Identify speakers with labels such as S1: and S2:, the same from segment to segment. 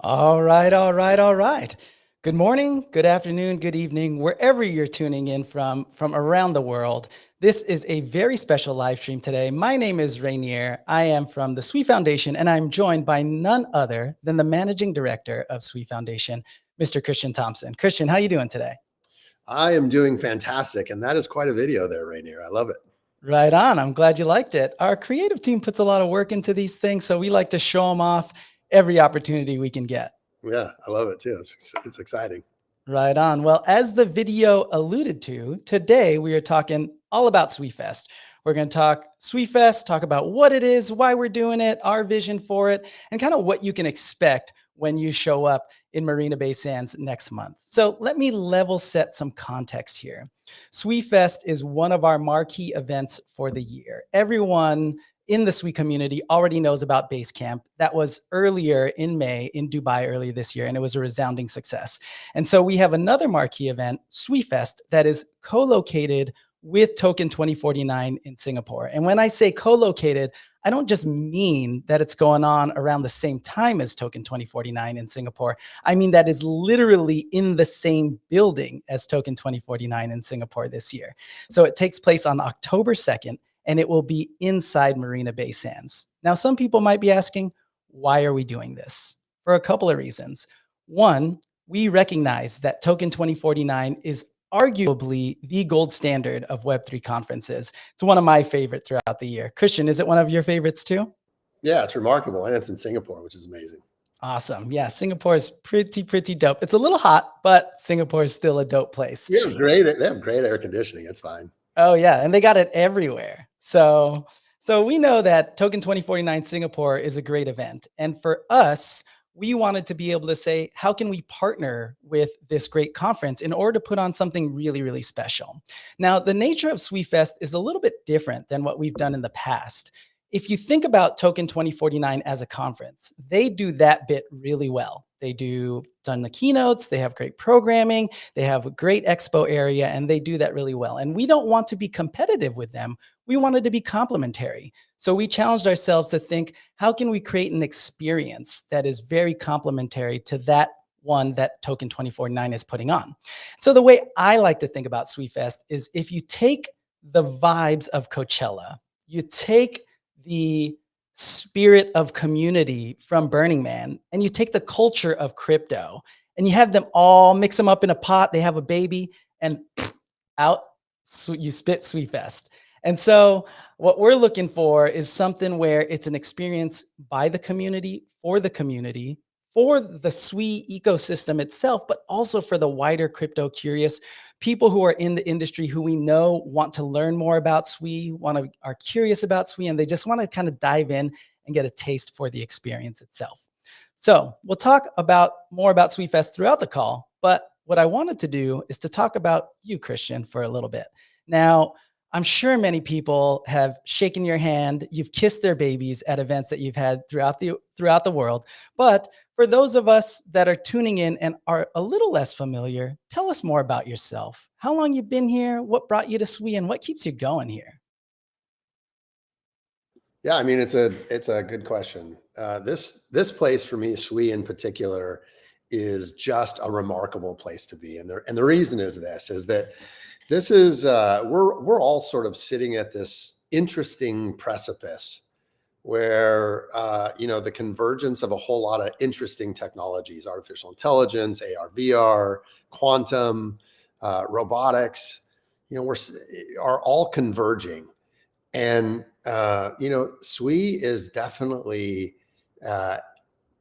S1: All right, all right, all right. Good morning, good afternoon, good evening, wherever you're tuning in from around the world. This is a very special live stream today. My name is Rainier. I am from the SUI Foundation, and I'm joined by none other than the managing director of SUI Foundation, Mr. Christian Thompson. Christian, how you doing today?
S2: I am doing fantastic, and that is quite a video there, Rainier. I love it.
S1: Right on. I'm glad you liked it. Our creative team puts a lot of work into these things, so we like to show them off every opportunity we can get.
S2: Yeah, I love it too. It's exciting.
S1: Right on. Well, as the video alluded to, today we are talking all about SuiFest. We're going to talk SuiFest, talk about what it is, why we're doing it, our vision for it, and kind of what you can expect when you show up in Marina Bay Sands next month. So let me level set some context here. SuiFest is one of our marquee events for the year. Everyone in the Sui community already knows about Basecamp. That was earlier in May in Dubai earlier this year, and it was a resounding success. And so we have another marquee event, SuiFest, that is co-located with Token 2049 in Singapore. And when I say co-located, I don't just mean that it's going on around the same time as Token 2049 in Singapore. I mean that is literally in the same building as Token 2049 in Singapore this year. So it takes place on October 2nd, and it will be inside Marina Bay Sands. Now, some people might be asking, why are we doing this? For a couple of reasons. One, we recognize that Token 2049 is arguably the gold standard of Web3 conferences. It's one of my favorites throughout the year. Christian, is it one of your favorites too?
S2: Yeah, it's remarkable, and it's in Singapore, which is amazing.
S1: Awesome. Yeah, Singapore is pretty dope. It's a little hot, but Singapore is still a dope place.
S2: Yeah, great. They have great air conditioning. It's fine.
S1: Oh yeah, and they got it everywhere. So we know that Token 2049 Singapore is a great event. And for us, we wanted to be able to say, how can we partner with this great conference in order to put on something really, really special? Now, the nature of SuiFest is a little bit different than what we've done in the past. If you think about Token 2049 as a conference, they do that bit really well. They do ton of keynotes, they have great programming, they have a great expo area, and they do that really well. And we don't want to be competitive with them. We wanted to be complementary. So we challenged ourselves to think, how can we create an experience that is very complementary to that one that Token 2049 is putting on? So the way I like to think about SuiFest is if you take the vibes of Coachella, you take the spirit of community from Burning Man, and you take the culture of crypto, and you have them all mix them up in a pot. They have a baby, and out you spit SuiFest. And so what we're looking for is something where it's an experience by the community, for the Sui ecosystem itself, but also for the wider crypto curious people who are in the industry who we know want to learn more about Sui, are curious about Sui, and they just want to kind of dive in and get a taste for the experience itself. So we'll talk more about SuiFest throughout the call, but what I wanted to do is to talk about you, Christian, for a little bit. Now, I'm sure many people have shaken your hand, you've kissed their babies at events that you've had throughout the world, but for those of us that are tuning in and are a little less familiar, tell us more about yourself. How long you've been here, what brought you to Sui, and what keeps you going here?
S2: Yeah, I mean it's a good question. This place for me, Sui in particular, is just a remarkable place to be, and the reason is that this is we're all sort of sitting at this interesting precipice where the convergence of a whole lot of interesting technologies, artificial intelligence, AR, VR, quantum, robotics, are all converging. And Sui is definitely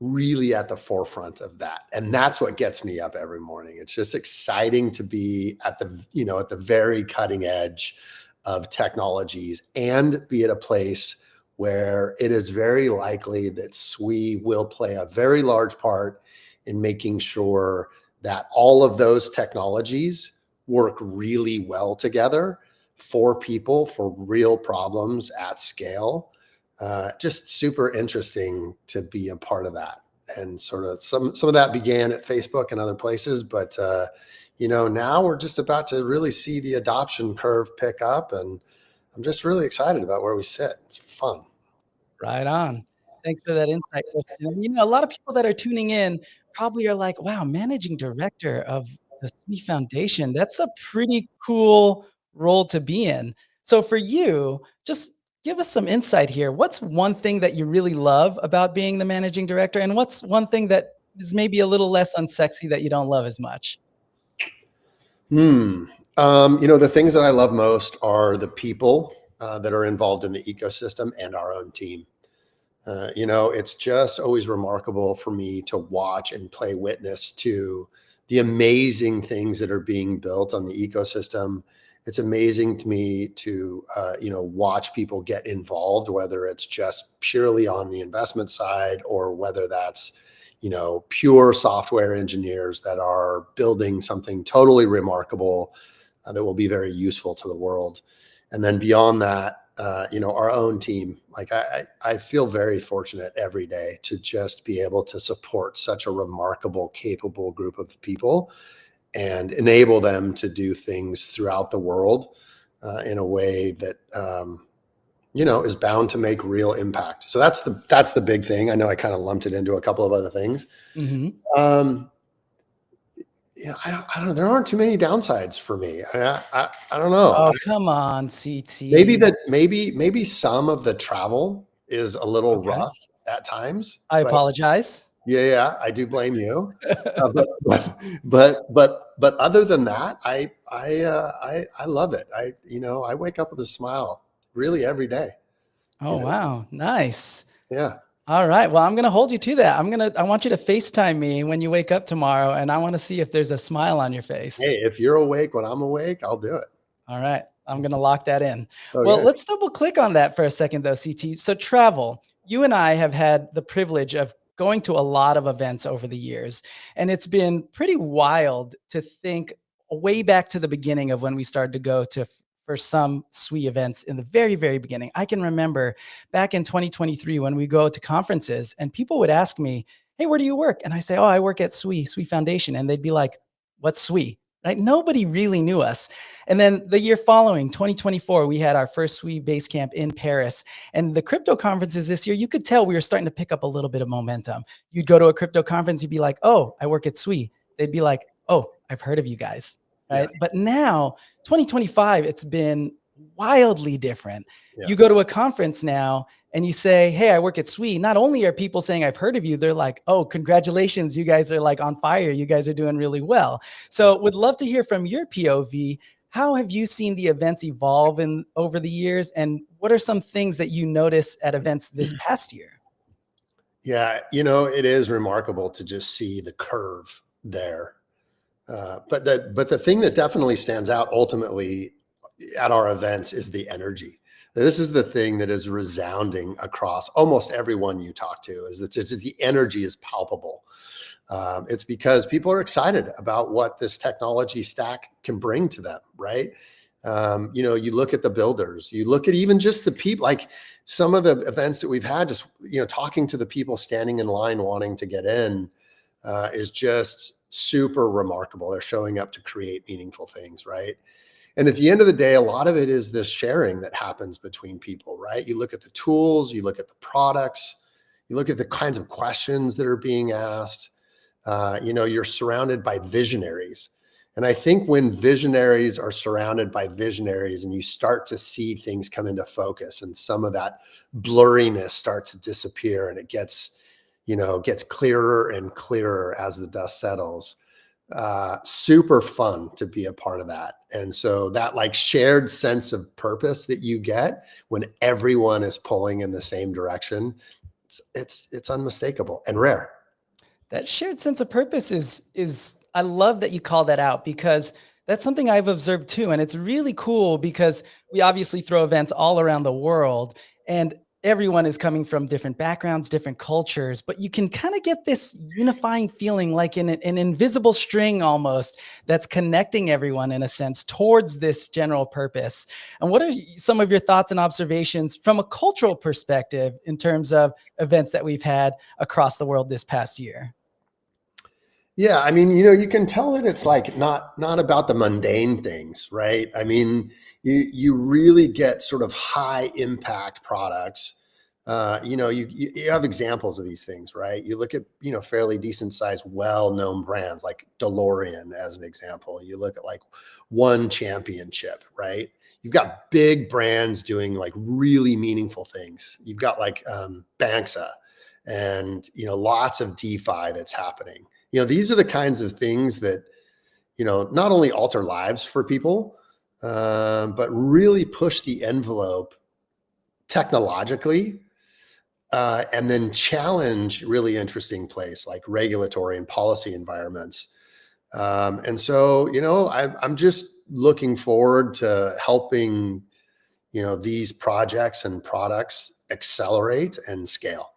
S2: really at the forefront of that, and that's what gets me up every morning. It's just exciting to be at the very cutting edge of technologies and be at a place where it is very likely that Sui will play a very large part in making sure that all of those technologies work really well together for people, for real problems at scale. Just super interesting to be a part of that. And sort of some of that began at Facebook and other places, but now we're just about to really see the adoption curve pick up, and I'm just really excited about where we sit. It's fun.
S1: Right on. Thanks for that insight, Christian. And, a lot of people that are tuning in probably are like, "Wow, managing director of the SWE Foundation, that's a pretty cool role to be in." So for you, just give us some insight here. What's one thing that you really love about being the managing director, and what's one thing that is maybe a little less unsexy that you don't love as much?
S2: Hmm. The things that I love most are the people that are involved in the ecosystem and our own team. It's just always remarkable for me to watch and play witness to the amazing things that are being built on the ecosystem. It's amazing to me to, watch people get involved, whether it's just purely on the investment side or whether that's, pure software engineers that are building something totally remarkable that will be very useful to the world. And then beyond that, our own team. Like I feel very fortunate every day to just be able to support such a remarkable, capable group of people and enable them to do things throughout the world in a way that is bound to make real impact. So that's the big thing. I know I kind of lumped it into a couple of other things.
S1: Mhm.
S2: Um, I don't know. There aren't too many downsides for me. I don't know.
S1: Oh, come on,
S2: Maybe
S1: CT.
S2: that maybe some of the travel is a little
S1: Okay.
S2: rough at times,
S1: I
S2: but
S1: apologize.
S2: yeah, I do blame you. But other than that, I love it. I wake up with a smile really every day.
S1: Oh,
S2: You know,
S1: wow, nice.
S2: yeah.
S1: All right. Well, I'm gonna hold you to that. I want you to FaceTime me when you wake up tomorrow, and I want to see if there's a smile on your face.
S2: Hey, if you're awake when I'm awake, I'll do it.
S1: All right. I'm gonna lock that in. Well,
S2: Okay.
S1: let's double click on that for a second though, CT. So travel. You and I have had the privilege of going to a lot of events over the years, and it's been pretty wild to think way back to the beginning of when we started to go to for some SWE events in the very, very beginning. I can remember back in 2023 when we go to conferences and people would ask me, "Hey, where do you work?" And I say, "Oh, I work at SWE Foundation." And they'd be like, "What's SWE?" Right? Nobody really knew us. And then the year following, 2024, we had our first SWE base camp in Paris. And the crypto conferences this year, you could tell we were starting to pick up a little bit of momentum. You'd go to a crypto conference, you'd be like, "Oh, I work at SWE." They'd be like, "Oh, I've heard of you guys."
S2: Yeah.
S1: Right. But now, 2025, it's been wildly different.
S2: Yeah.
S1: You go to a conference now and you say, "Hey, I work at SWE." Not only are people saying, "I've heard of you," they're like, "Oh, congratulations. You guys are like on fire. You guys are doing really well."
S2: Yeah.
S1: So would love to hear from your POV. How have you seen the events evolve in over the years? And what are some things that you notice at events this past year?
S2: Yeah. It is remarkable to just see the curve there. But the thing that definitely stands out ultimately at our events is the energy. This is the thing that is resounding across almost everyone you talk to is that just the energy is palpable. It's because people are excited about what this technology stack can bring to them, right? You look at the builders, you look at even just the people, like some of the events that we've had, just, talking to the people standing in line wanting to get in is just super remarkable. They're showing up to create meaningful things, right? And at the end of the day, a lot of it is this sharing that happens between people, right? You look at the tools, you look at the products, you look at the kinds of questions that are being asked. You're surrounded by visionaries. And I think when visionaries are surrounded by visionaries and you start to see things come into focus and some of that blurriness starts to disappear and it gets clearer and clearer as the dust settles. Super fun to be a part of that. And so that like shared sense of purpose that you get when everyone is pulling in the same direction, it's unmistakable and rare.
S1: That shared sense of purpose is I love that you call that out because that's something I've observed too. And it's really cool because we obviously throw events all around the world and everyone is coming from different backgrounds, different cultures, but you can kind of get this unifying feeling like in an invisible string almost that's connecting everyone in a sense towards this general purpose. And what are some of your thoughts and observations from a cultural perspective in terms of events that we've had across the world this past year?
S2: Yeah, I mean, you can tell that it's like not about the mundane things, right? I mean, you really get sort of high impact products You have examples of these things, right? You look at, fairly decent sized, well-known brands like DeLorean as an example. You look at like One Championship, right? You've got big brands doing like really meaningful things. You've got like Banxa and, lots of DeFi that's happening. These are the kinds of things that, not only alter lives for people, but really push the envelope technologically, and then challenge really interesting place like regulatory and policy environments. And so, I'm just looking forward to helping, these projects and products accelerate and scale.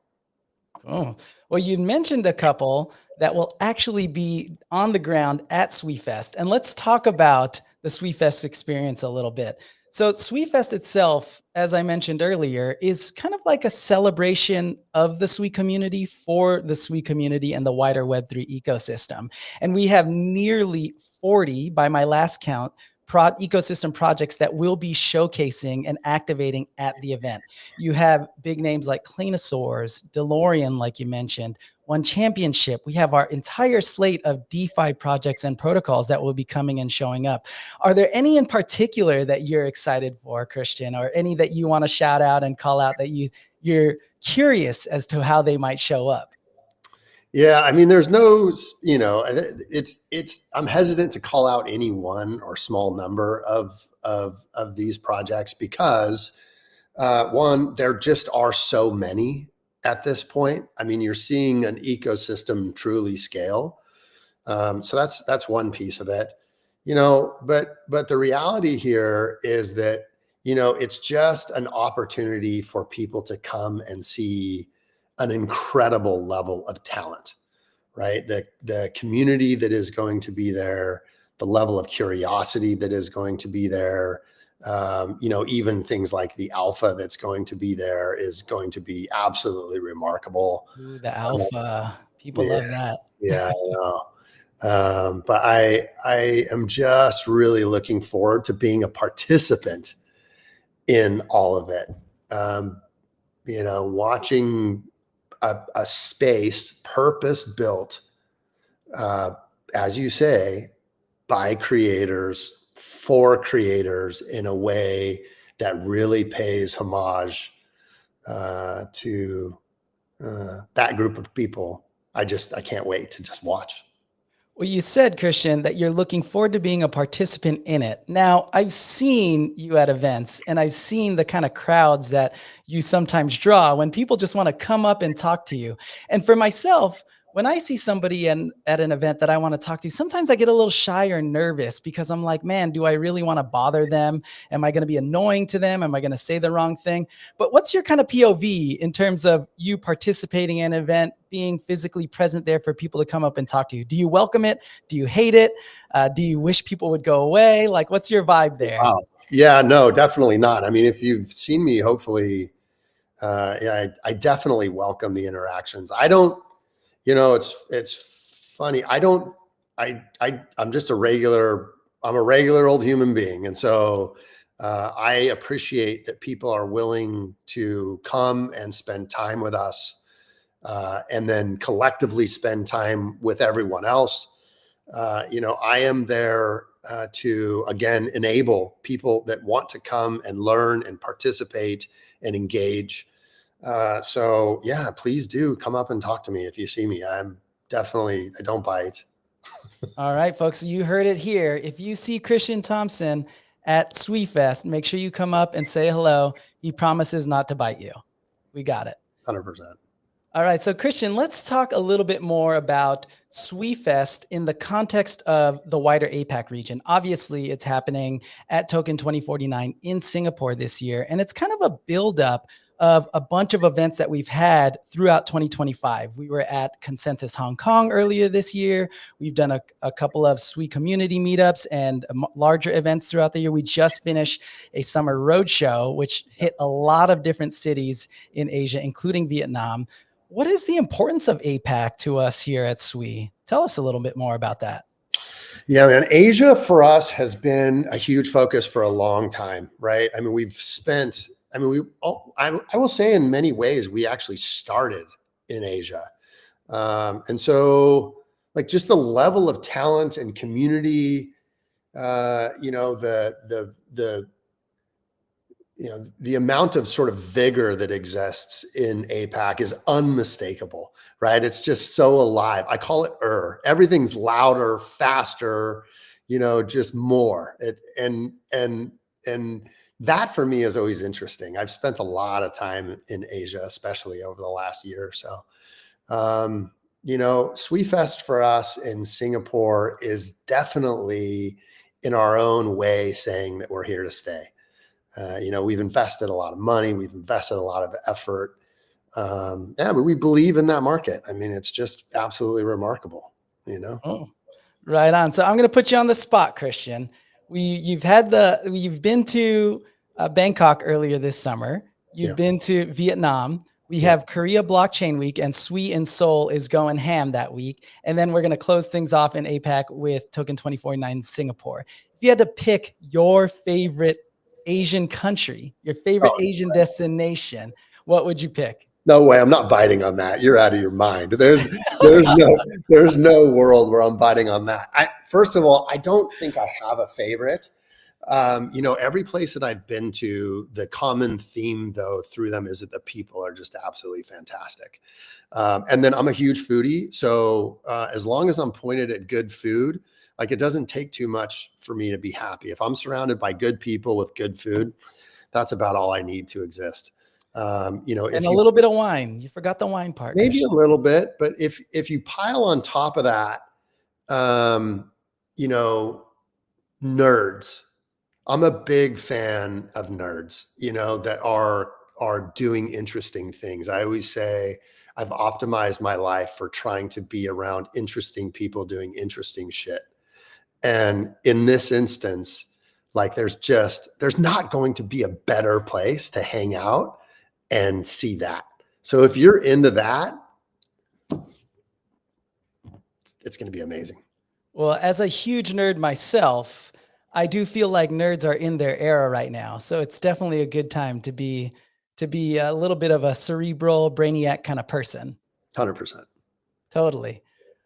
S1: Oh, well, you mentioned a couple that will actually be on the ground at SuiFest. And let's talk about the SuiFest experience a little bit. So, SuiFest itself, as I mentioned earlier, is kind of like a celebration of the Sui community for the Sui community and the wider Web3 ecosystem. And we have nearly 40, by my last count, ecosystem projects that will be showcasing and activating at the event. You have big names like Cleanosaurs, DeLorean, like you mentioned, One Championship. We have our entire slate of DeFi projects and protocols that will be coming and showing up. Are there any in particular that you're excited for, Christian, or any that you want to shout out and call out that you're curious as to how they might show up?
S2: Yeah, I mean, there's no, I'm hesitant to call out any one or small number of these projects because one, there just are so many at this point. I mean, you're seeing an ecosystem truly scale. So that's one piece of it, but the reality here is that, it's just an opportunity for people to come and see an incredible level of talent, right? The community that is going to be there, the level of curiosity that is going to be there, even things like the alpha that's going to be there is going to be absolutely remarkable.
S1: Ooh, the alpha. People
S2: Yeah,
S1: love that.
S2: yeah, I know. But I am just really looking forward to being a participant in all of it. Watching a space purpose built, as you say, by creators for creators in a way that really pays homage to that group of people. I can't wait to just watch.
S1: Well, you said, Christian, that you're looking forward to being a participant in it. Now, I've seen you at events and I've seen the kind of crowds that you sometimes draw when people just want to come up and talk to you. And for myself, when I see somebody at an event that I want to talk to, sometimes I get a little shy or nervous because I'm like, man, do I really want to bother them? Am I going to be annoying to them? Am I going to say the wrong thing? But what's your kind of POV in terms of you participating in an event, being physically present there for people to come up and talk to you? Do you welcome it? Do you hate it? Do you wish people would go away? Like, what's your vibe there?
S2: Wow. Yeah, no, definitely not. I mean, if you've seen me, hopefully, yeah, I definitely welcome the interactions. I don't, it's funny. I'm just I'm a regular old human being. And so I appreciate that people are willing to come and spend time with us, and then collectively spend time with everyone else. I am there to, again, enable people that want to come and learn and participate and engage. So yeah, please do come up and talk to me if you see me. I don't bite.
S1: All right, folks, you heard it here. If you see Christian Thompson at SuiFest, make sure you come up and say hello. He promises not to bite you. We got it.
S2: 100%.
S1: All right. So, Christian, let's talk a little bit more about SuiFest in the context of the wider APAC region. Obviously, it's happening at Token 2049 in Singapore this year. And it's kind of a buildup of a bunch of events that we've had throughout 2025. We were at Consensus Hong Kong earlier this year. We've done a couple of Sui community meetups and larger events throughout the year. We just finished a summer roadshow, which hit a lot of different cities in Asia, including Vietnam. What is the importance of APAC to us here at Sui? Tell us a little bit more about that.
S2: Yeah, man. Asia for us has been a huge focus for a long time, right? I mean, we've spent I mean, I will say in many ways, we actually started in Asia. And so like just the level of talent and community, the amount of sort of vigor that exists in APAC is unmistakable, right? It's just so alive. I call it everything's louder, faster, just more. And that for me is always interesting. I've spent a lot of time in Asia, especially over the last year or so. SuiFest for us in Singapore is definitely in our own way saying that we're here to stay. We've invested a lot of money. We've invested a lot of effort. But we believe in that market. I mean, it's just absolutely remarkable,
S1: Oh, right on. So I'm going to put you on the spot, Christian. You've been to Bangkok earlier this summer. You've
S2: Yeah.
S1: been to Vietnam. We
S2: Yeah.
S1: have Korea Blockchain Week, and Sui in Seoul is going ham that week. And then we're going to close things off in APAC with Token 2049 Singapore. If you had to pick your favorite Asian country, your favorite
S2: Oh,
S1: Asian destination, what would you pick?
S2: no way. I'm not biting on that. You're out of your mind. There's no world where I'm biting on that. First of all, I don't think I have a favorite. Every place that I've been to, the common theme though through them is that the people are just absolutely fantastic. And then I'm a huge foodie. So as long as I'm pointed at good food, like it doesn't take too much for me to be happy. If I'm surrounded by good people with good food, that's about all I need to exist.
S1: And a little bit of wine. You forgot the wine part.
S2: Maybe
S1: Christian.
S2: a little bit, but if you pile on top of that, nerds. I'm a big fan of nerds, that are doing interesting things. I always say I've optimized my life for trying to be around interesting people doing interesting shit. And in this instance, like there's not going to be a better place to hang out and see that. So if you're into that, it's going to be amazing.
S1: Well, as a huge nerd myself, I do feel like nerds are in their era right now. So it's definitely a good time to be a little bit of a cerebral brainiac kind of person.
S2: 100%.
S1: Totally.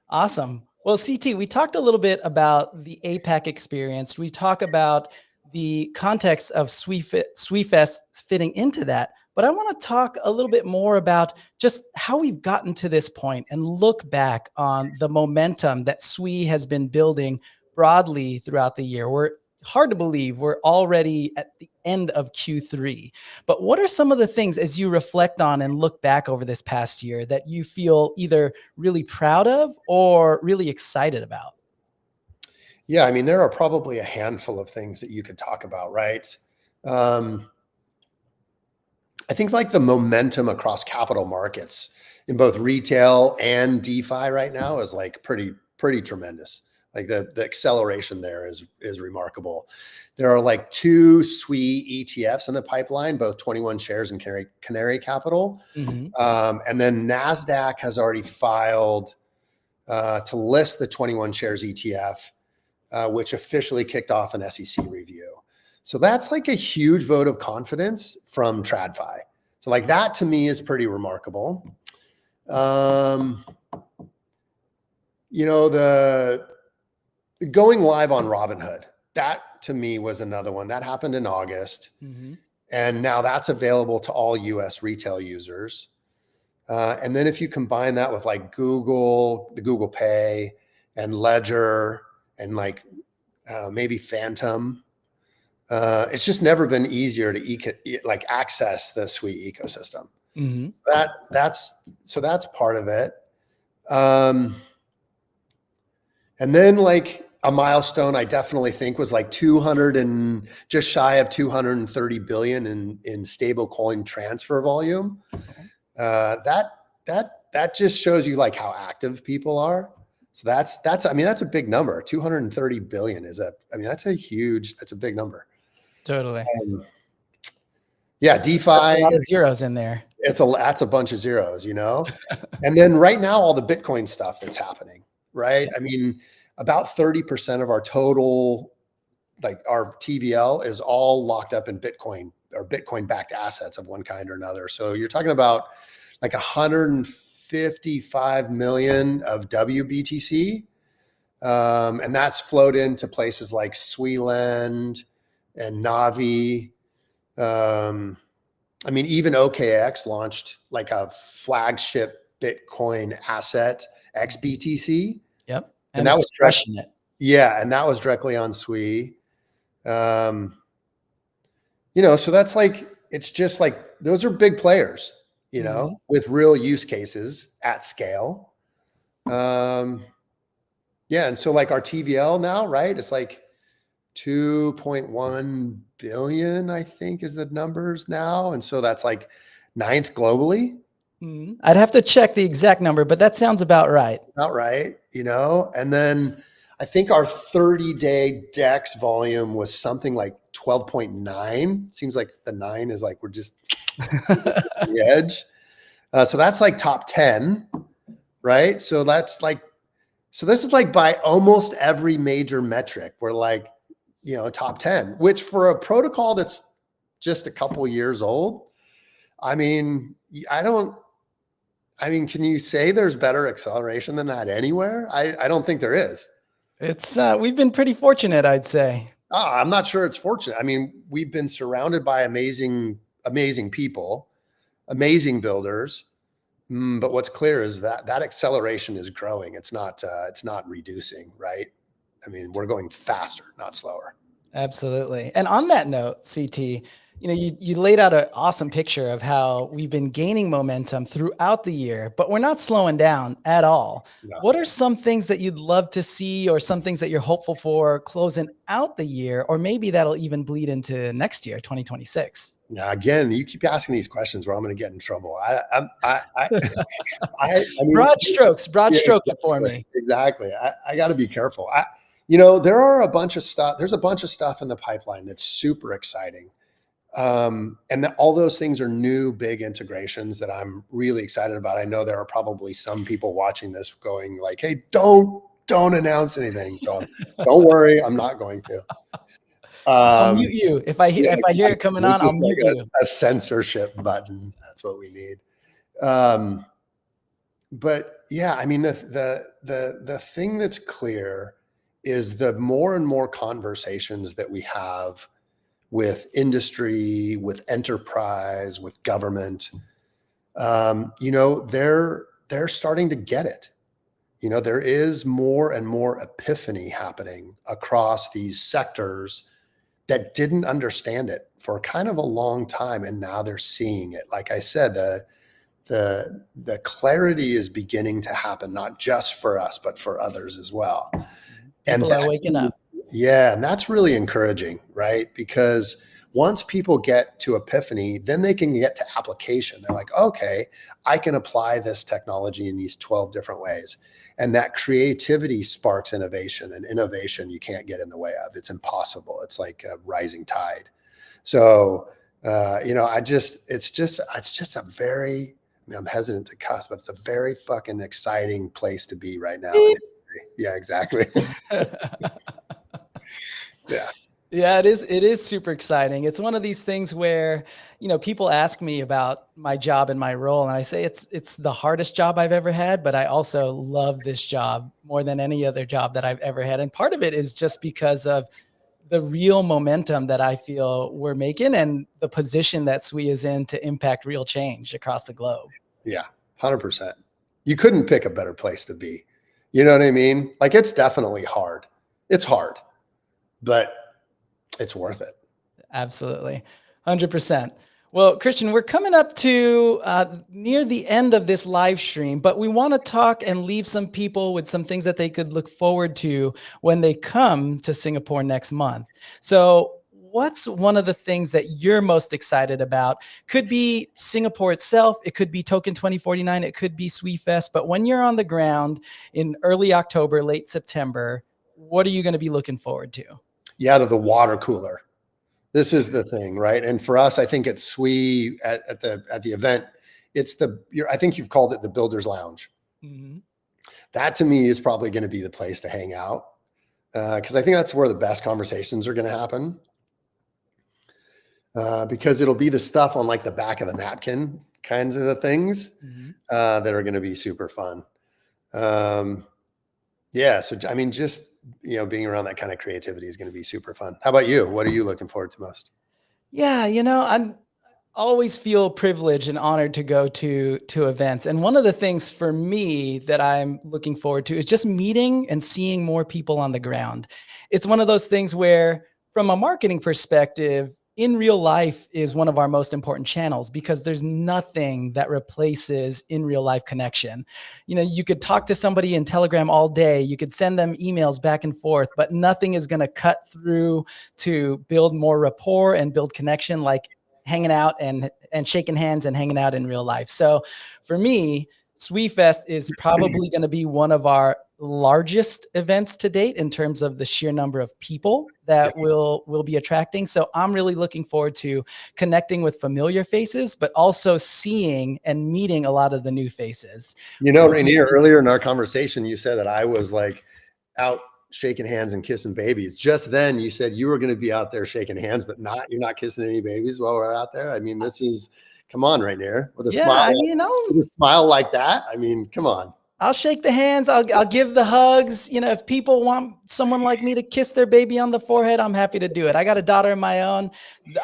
S1: Awesome. Well, CT, we talked a little bit about the APAC experience. We talk about the context of SuiFest fitting into that. But I want to talk a little bit more about just how we've gotten to this point and look back on the momentum that Sui has been building broadly throughout the year. We're hard to believe we're already at the end of Q3. But what are some of the things as you reflect on and look back over this past year that you feel either really proud of or really excited about?
S2: Yeah, I mean, there are probably a handful of things that you could talk about, right? I think like the momentum across capital markets in both retail and DeFi right now is like pretty tremendous. Like the acceleration there is remarkable. There are like 2 Sui ETFs in the pipeline, both 21 shares and Canary Capital.
S1: Mm-hmm.
S2: And then NASDAQ has already filed to list the 21 shares ETF, which officially kicked off an SEC review. So that's like a huge vote of confidence from TradFi. So like that to me is pretty remarkable. The going live on Robinhood, that to me was another one that happened in August.
S1: Mm-hmm.
S2: And now that's available to all US retail users. And then if you combine that with like Google, the Google Pay and Ledger and like maybe Phantom, it's just never been easier to access the Sui ecosystem.
S1: Mm-hmm.
S2: That's part of it. And then like a milestone I definitely think was like 200 and just shy of 230 billion in stable coin transfer volume. That just shows you like how active people are. So that's a big number. 230 billion that's a big number.
S1: Totally.
S2: Yeah, DeFi.
S1: That's a lot of zeros in there.
S2: That's a bunch of zeros, And then right now, all the Bitcoin stuff that's happening, right? I mean, about 30% of our total, like our TVL is all locked up in Bitcoin or Bitcoin backed assets of one kind or another. So you're talking about like 155 million of WBTC. And that's flowed into places like SuiLend and Navi. I mean, even OKX launched like a flagship Bitcoin asset, XBTC.
S1: Yep.
S2: And
S1: And
S2: that
S1: it's
S2: was
S1: crushing it.
S2: yeah, and that was directly on Sui. Um, you know, so that's like, it's just like, those are big players, you know,
S1: Mhm.
S2: with real use cases at scale. Um, yeah. And so like our TVL now, right? It's like 2.1 billion, I think is the numbers now. And so that's like ninth globally.
S1: Mhm. I'd have to check the exact number, but that sounds about right.
S2: About right, you know, and then I think our 30-day DEX volume was something like 12.9. Seems like the 9 is like we're just on the edge. So that's like top 10, right? So that's like, so this is like by almost every major metric, we're like, you know, top 10, which for a protocol that's just a couple years old, I mean, can you say there's better acceleration than that anywhere? I don't think there is.
S1: It's we've been pretty fortunate, I'd say.
S2: I'm not sure it's fortunate. I mean, we've been surrounded by amazing, amazing people, amazing builders. But what's clear is that that acceleration is growing. It's not reducing, right? I mean, we're going faster, not slower.
S1: Absolutely. And on that note, CT, you laid out an awesome picture of how we've been gaining momentum throughout the year, but we're not slowing down at all.
S2: Yeah.
S1: What are some things that you'd love to see, or some things that you're hopeful for closing out the year, or maybe that'll even bleed into next year, 2026?
S2: Now, again, you keep asking these questions where I'm going to get in trouble. I mean,
S1: Broad
S2: yeah,
S1: stroke it for
S2: exactly,
S1: me.
S2: exactly. I got to be careful. You know, there are a bunch of stuff. There's a bunch of stuff in the pipeline that's super exciting. All those things are new, big integrations that I'm really excited about. I know there are probably some people watching this going like, "Hey, don't announce anything." So don't worry, I'm not going to.
S1: I'll mute you.
S2: Yeah,
S1: If I hear it coming
S2: it's
S1: on, I'll
S2: just
S1: mute
S2: like
S1: you.
S2: a censorship button. That's what we need. Um, but yeah, I mean, the thing that's clear is the more and more conversations that we have with industry, with enterprise, with government, you know, they're starting to get it. You know, there is more and more epiphany happening across these sectors that didn't understand it for kind of a long time, and now they're seeing it. Like I said, the clarity is beginning to happen, not just for us, but for others as well. And
S1: People are waking up.
S2: yeah, and that's really encouraging, right? Because once people get to epiphany, then they can get to application. They're like, okay, I can apply this technology in these 12 different ways. And that creativity sparks innovation, and innovation you can't get in the way of. It's impossible. It's like a rising tide. So, you know, it's just a very, I mean, I'm hesitant to cuss, but it's a very fucking exciting place to be right now.
S1: Beep.
S2: Yeah, exactly. Yeah.
S1: Yeah, it is. It is super exciting. It's one of these things where, people ask me about my job and my role, and I say it's the hardest job I've ever had, but I also love this job more than any other job that I've ever had. And part of it is just because of the real momentum that I feel we're making, and the position that SWE is in to impact real change across the globe.
S2: Yeah. 100%. You couldn't pick a better place to be. You know what I mean? Like, it's definitely hard. It's hard, but it's worth it.
S1: Absolutely. 100%. Well, Christian, we're coming up to near the end of this live stream, but we want to talk and leave some people with some things that they could look forward to when they come to Singapore next month. So, what's one of the things that you're most excited about? Could be Singapore itself, it could be Token 2049, it could be SuiFest, but when you're on the ground in early October, late September, what are you going to be looking forward to?
S2: Yeah, to the water cooler. This is the thing, right? And for us, I think at SWE at the event, I think you've called it the Builders Lounge.
S1: Mhm.
S2: That to me is probably going to be the place to hang out, because I think that's where the best conversations are going to happen. because it'll be the stuff on like the back of the napkin kinds of things
S1: Mhm.
S2: that are going to be super fun. Yeah. So, I mean, just, being around that kind of creativity is going to be super fun. How about you? What are you looking forward to most?
S1: Yeah, I'm always feel privileged and honored to go to events. And one of the things for me that I'm looking forward to is just meeting and seeing more people on the ground. It's one of those things where from a marketing perspective, in real life is one of our most important channels because there's nothing that replaces in real life connection. You could talk to somebody in Telegram all day, you could send them emails back and forth, but nothing is going to cut through to build more rapport and build connection like hanging out and shaking hands and hanging out in real life. So for me, SuiFest is probably going to be one of our largest events to date in terms of the sheer number of people
S2: Yeah.
S1: that will be attracting. So I'm really looking forward to connecting with familiar faces, but also seeing and meeting a lot of the new faces.
S2: Rainier, earlier in our conversation, you said that I was like out shaking hands and kissing babies. Just then you said you were going to be out there shaking hands, but you're not kissing any babies while we're out there. I mean, come on, Rainier,
S1: Yeah, I mean,
S2: with a smile like that. I mean, come on.
S1: I'll shake the hands. I'll give the hugs. If people want someone like me to kiss their baby on the forehead, I'm happy to do it. I got a daughter of my own.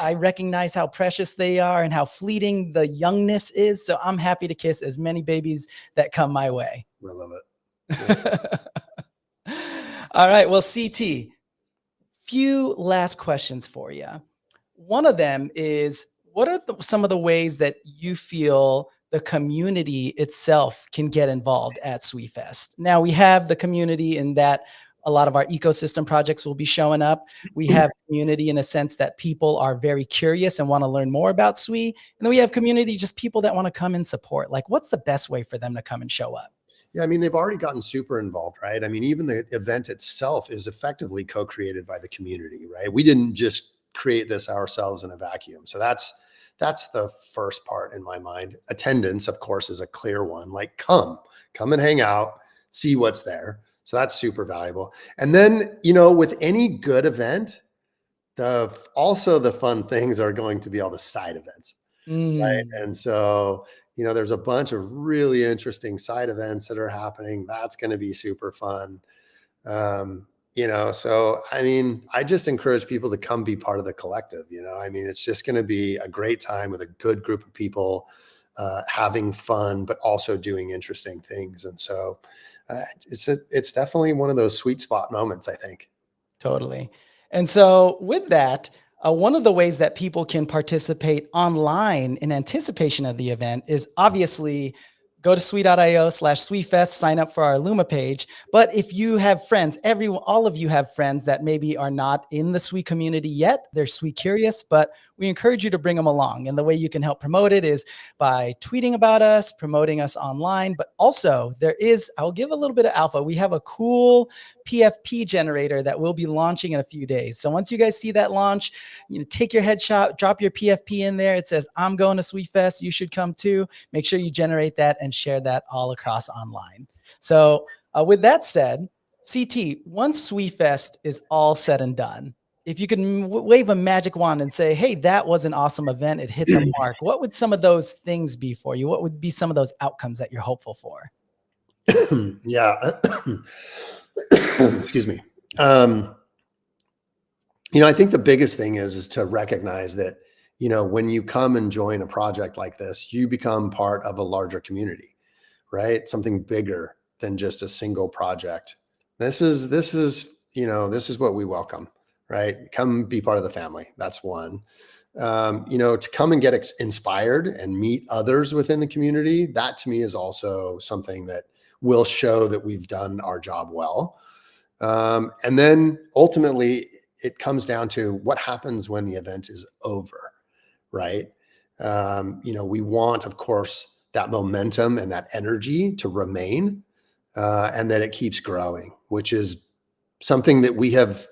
S1: I recognize how precious they are and how fleeting the youngness is. So I'm happy to kiss as many babies that come my way.
S2: I love it.
S1: All right. Well, CT, few last questions for you. One of them is, what are some of the ways that you feel the community itself can get involved at SuiFest? Now, we have the community in that a lot of our ecosystem projects will be showing up. We have community in a sense that people are very curious and want to learn more about Sui. And then we have community, just people that want to come and support. Like, what's the best way for them to come and show up?
S2: Yeah, I mean, they've already gotten super involved, right? I mean, even the event itself is effectively co-created by the community, right? We didn't just create this ourselves in a vacuum. So that's the first part in my mind. Attendance, of course, is a clear one. Like, come and hang out, see what's there. So that's super valuable. And then, with any good event, also the fun things are going to be all the side events. Right.
S1: Mm,
S2: And so, there's a bunch of really interesting side events that are happening. That's going to be super fun. So I mean, I just encourage people to come be part of the collective. I mean, it's just going to be a great time with a good group of people, having fun, but also doing interesting things. And so it's definitely one of those sweet spot moments, I think.
S1: totally. And so, with that, one of the ways that people can participate online in anticipation of the event is obviously go to sui.io/SuiFest, sign up for our Luma page. But if you have friends, all of you have friends that maybe are not in the Sui community yet, they're Sui curious, but we encourage you to bring them along. And the way you can help promote it is by tweeting about us, promoting us online. But also, I'll give a little bit of alpha. We have a cool PFP generator that we'll be launching in a few days. So once you guys see that launch, take your headshot, drop your PFP in there. It says, I'm going to SuiFest. You should come too. Make sure you generate that and share that all across online. So with that said, CT, once SuiFest is all said and done, if you could wave a magic wand and say, hey, that was an awesome event, it hit the mark, what would some of those things be for you? What would be some of those outcomes that you're hopeful for?
S2: Yeah. Excuse me. I think the biggest thing is to recognize that, when you come and join a project like this, you become part of a larger community, right? Something bigger than just a single project. This is what we welcome, right? Come be part of the family. That's one. To come and get inspired and meet others within the community, that to me is also something that will show that we've done our job well. And then ultimately, it comes down to what happens when the event is over, right? We want, of course, that momentum and that energy to remain, and that it keeps growing, which is something that we have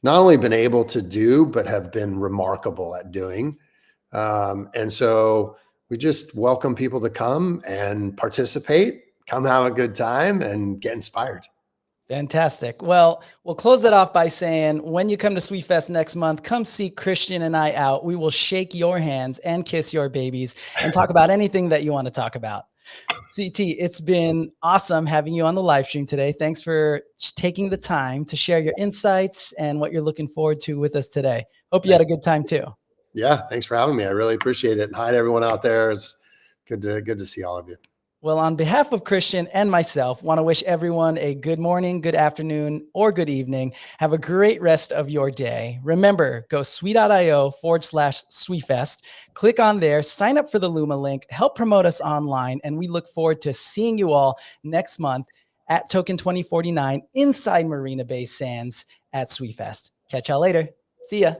S2: not only been able to do, but have been remarkable at doing. And so we just welcome people to come and participate, come have a good time and get inspired.
S1: Fantastic. Well, we'll close it off by saying when you come to SuiFest next month, come see Christian and I out. We will shake your hands and kiss your babies and talk about anything that you want to talk about. CT, it's been awesome having you on the live stream today. Thanks for taking the time to share your insights and what you're looking forward to with us today. Hope you had a good time too.
S2: Yeah, thanks for having me. I really appreciate it. And hi to everyone out there. It's good to see all of you.
S1: Well, on behalf of Christian and myself, want to wish everyone a good morning, good afternoon, or good evening. Have a great rest of your day. Remember, go sui.io/SuiFest. Click on there, sign up for the Luma link, help promote us online, and we look forward to seeing you all next month at Token 2049 inside Marina Bay Sands at SuiFest. Catch y'all later. See ya.